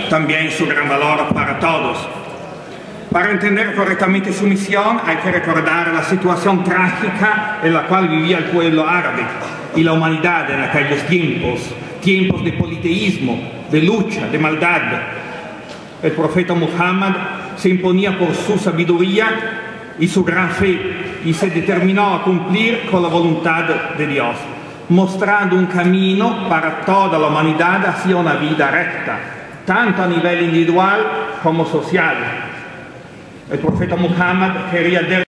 y también su gran valor para todos. Para entender correctamente su misión hay que recordar la situación trágica en la cual vivía el pueblo árabe y la humanidad en aquellos tiempos, tiempos de politeísmo, de lucha, de maldad. El profeta Muhammad se imponía por su sabiduría y su gran fe y se determinó a cumplir con la voluntad de Dios, mostrando un camino para toda la humanidad hacia una vida recta, tanto a nivel individual como social. El profeta Muhammad quería dar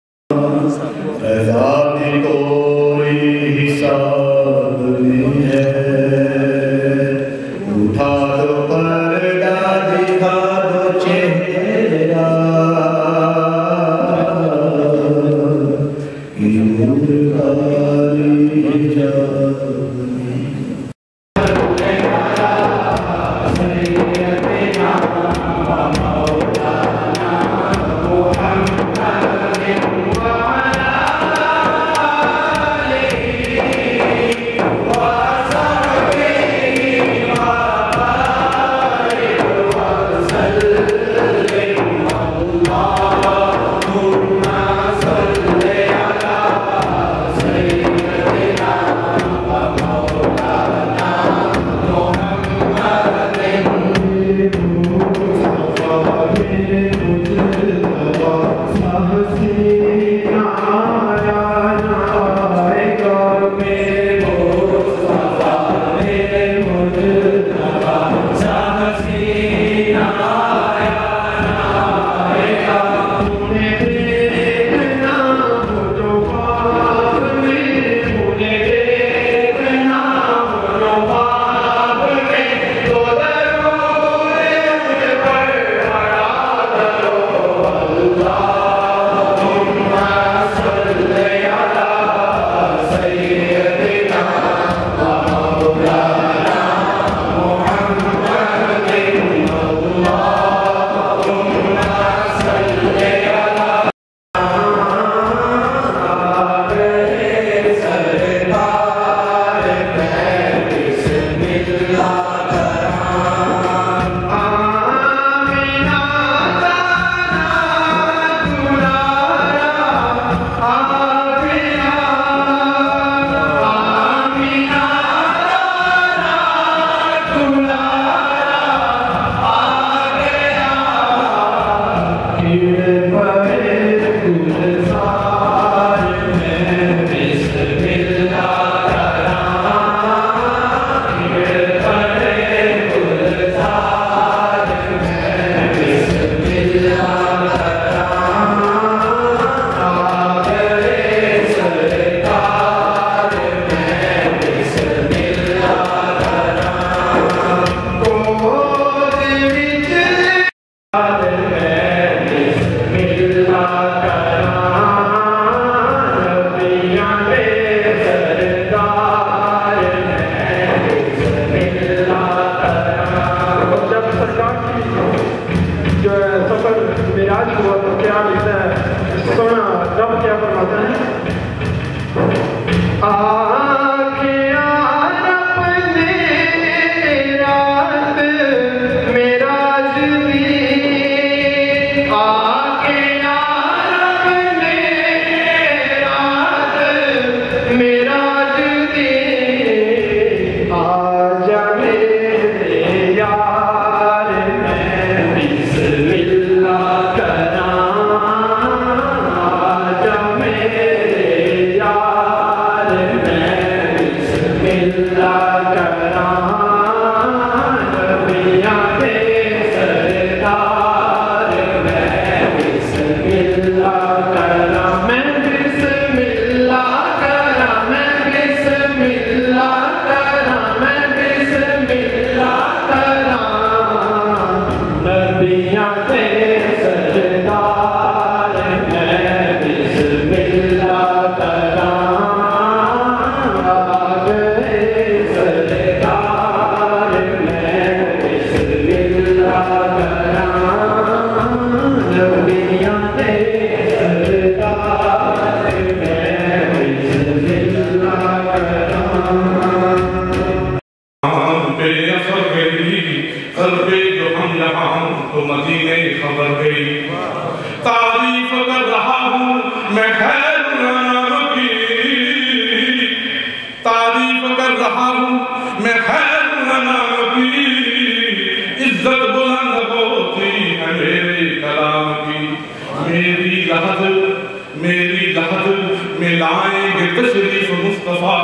में लाएंगे तशरीफ मुस्तफा,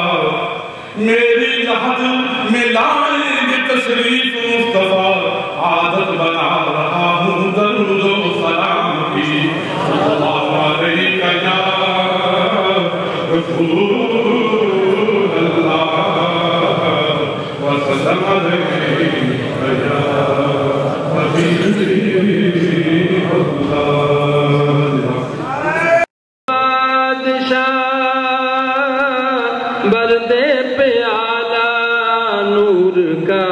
मेरी लहद में लाएंगे तशरीफ मुस्तफा, आदत बना रहा हूँ दरूद व सलाम की, सल्लल्लाहु अलैका या रसूल अल्लाह व सल्लम अलैका या हबीब अल्लाह। बरदे प्याला नूर का,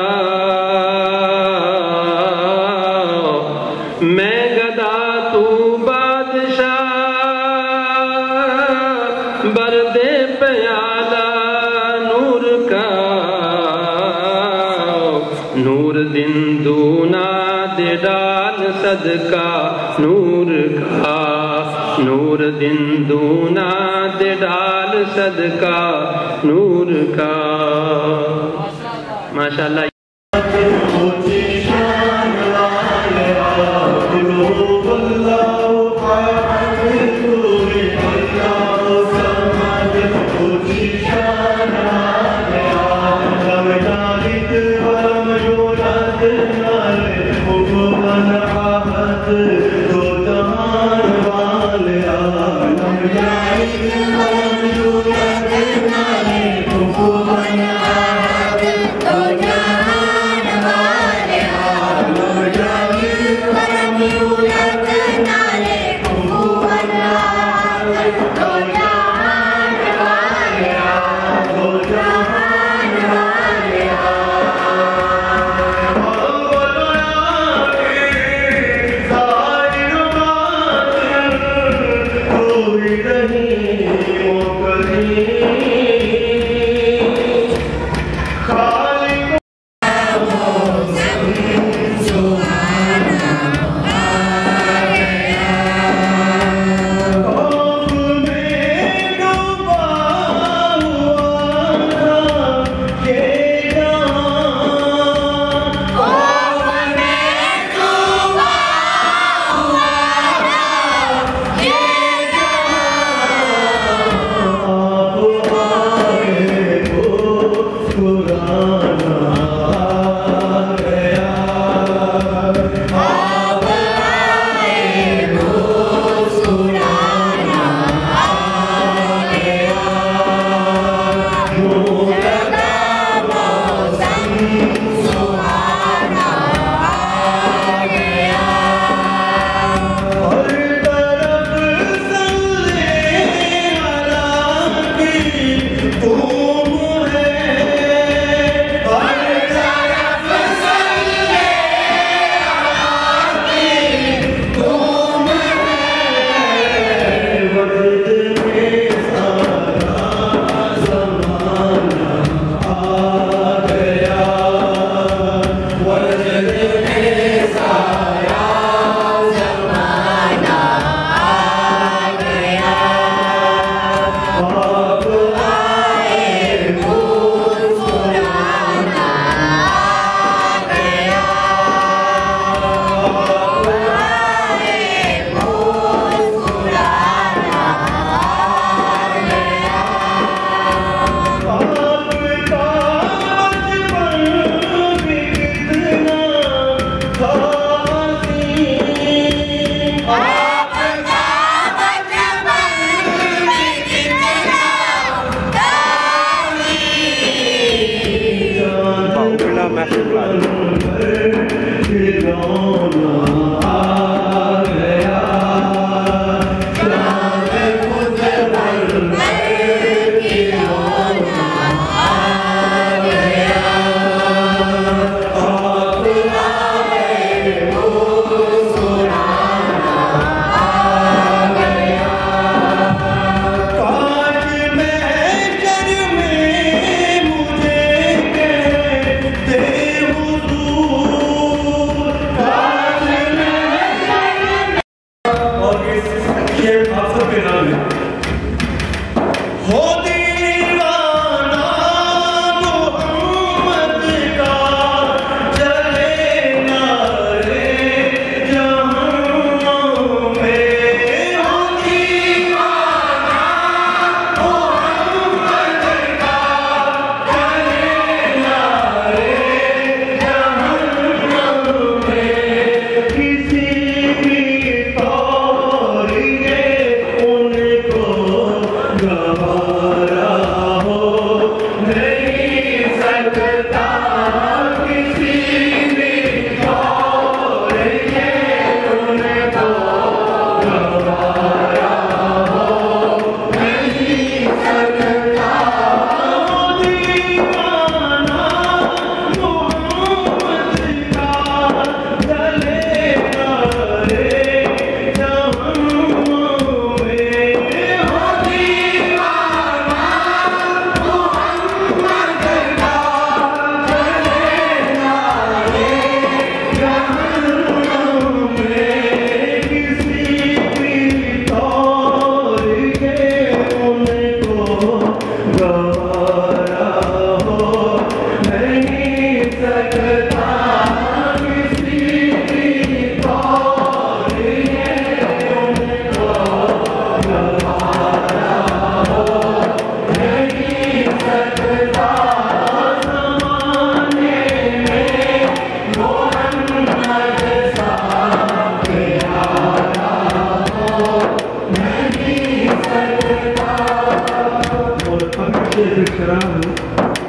मैं गदा तू बादशाह, बरदे प्याला नूर का, नूर दिन दूना दे डाल सदका नूर का, नूर दिन दूना दे डाल सदका नूर का। माशाअल्लाह।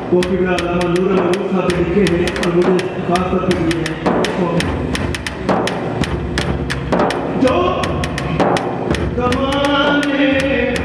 वो कि अल्लामा नूर अल-रूह साहब लिखे हैं और मुझे बात पर भी है जो ज़माने